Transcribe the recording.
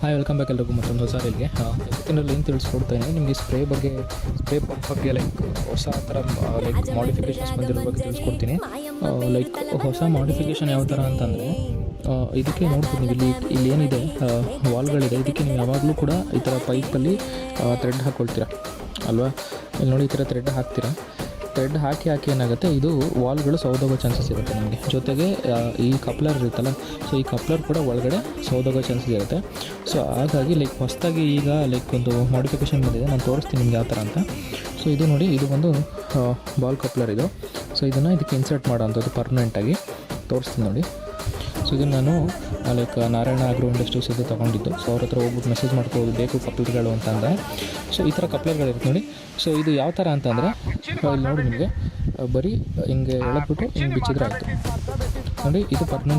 Hi, welcome back ಎಲ್ರಿಗೂ ಮತ್ತೊಂದು ಹೊಸ ರೀಲ್ಗೆ. ಇವತ್ತಿನಲ್ಲಿ ಏನು ತಿಳಿಸ್ಕೊಡ್ತೇನೆ ನಿಮಗೆ ಸ್ಪ್ರೇ ಪಂಪ್ ಬಗ್ಗೆ ಲೈಕ್ ಹೊಸ ಥರ ಲೈಕ್ ಮಾಡಿಫಿಕೇಷನ್ಸ್ ಬಂದಿರೋ ಬಗ್ಗೆ ತಿಳಿಸ್ಕೊಡ್ತೀನಿ. ಲೈಕ್ ಹೊಸ ಮಾಡಿಫಿಕೇಷನ್ ಯಾವ ಥರ ಅಂತಂದರೆ ಇದಕ್ಕೆ ನೋಡ್ಬೋದು ನೀವು ಇಲ್ಲಿ ಏನಿದೆ ವಾಲ್ಗಳಿದೆ, ಇದಕ್ಕೆ ನೀವು ಯಾವಾಗಲೂ ಕೂಡ ಈ ಥರ ಪೈಪಲ್ಲಿ ಥ್ರೆಡ್ ಹಾಕ್ಕೊಳ್ತೀರಾ ಅಲ್ವಾ. ಇಲ್ಲಿ ನೋಡಿ, ಈ ಥರ ಥ್ರೆಡ್ ಹಾಕ್ತೀರಾ. ಥ್ರೆಡ್ ಹಾಕಿ ಏನಾಗುತ್ತೆ, ಇದು ವಾಲ್ಗಳು ಸೌದೋಗೋ ಚಾನ್ಸಸ್ ಇರುತ್ತೆ ನಿಮಗೆ. ಜೊತೆಗೆ ಈ ಕಪ್ಲರ್ ಇರುತ್ತಲ್ಲ, ಸೊ ಈ ಕಪ್ಲರ್ ಕೂಡ ಒಳಗಡೆ ಸೌದೋಗೋ ಚಾನ್ಸಸ್ ಇರುತ್ತೆ. ಸೊ ಹಾಗಾಗಿ ಲೈಕ್ ಹೊಸದಾಗಿ ಈಗ ಲೈಕ್ ಒಂದು ಮಾಡಿಫಿಕೇಷನ್ ಬಂದಿದೆ, ನಾನು ತೋರಿಸ್ತೀನಿ ನಿಮ್ಗೆ ಯಾವ ಥರ ಅಂತ. ಸೊ ಇದು ನೋಡಿ, ಇದು ಒಂದು ಬಾಲ್ ಕಪ್ಲರ್ ಇದು. ಸೊ ಇದನ್ನು ಇದಕ್ಕೆ ಇನ್ಸರ್ಟ್ ಮಾಡೋವಂಥದ್ದು ಪರ್ಮನೆಂಟಾಗಿ ತೋರಿಸ್ತೀನಿ ನೋಡಿ. ಸೊ ಇದನ್ನು ನಾನು ಲೈಕ್ ನಾರಾಯಣ ಆಗ್ರೋ ಇಂಡಸ್ಟ್ರೀಸ್ ಇದು ತೊಗೊಂಡಿದ್ದು. ಸೊ ಅವ್ರ ಹತ್ರ ಹೋಗ್ಬಿಟ್ಟು ಮೆಸೇಜ್ ಮಾಡ್ಕೋಬೋದು ಬೇಕು ಕಪ್ಲರ್ಗಳು ಅಂತಂದರೆ. ಸೊ ಈ ಥರ ಕಪ್ಲರ್ಗಳಿರುತ್ತೆ ನೋಡಿ. ಸೊ ಇದು ಯಾವ ಥರ ಅಂತಂದರೆ ಇಲ್ಲಿ ನೋಡಿ, ನಿಮಗೆ ಬರೀ ಹಿಂಗೆ ಎಳೆದ್ಬಿಟ್ಟು ಹಿಂಗೆ ಬಿಚ್ಚಿದ್ರೆ ಆಯಿತು ನೋಡಿ. ಇದು ಪರ್ಮನೆಂಟ್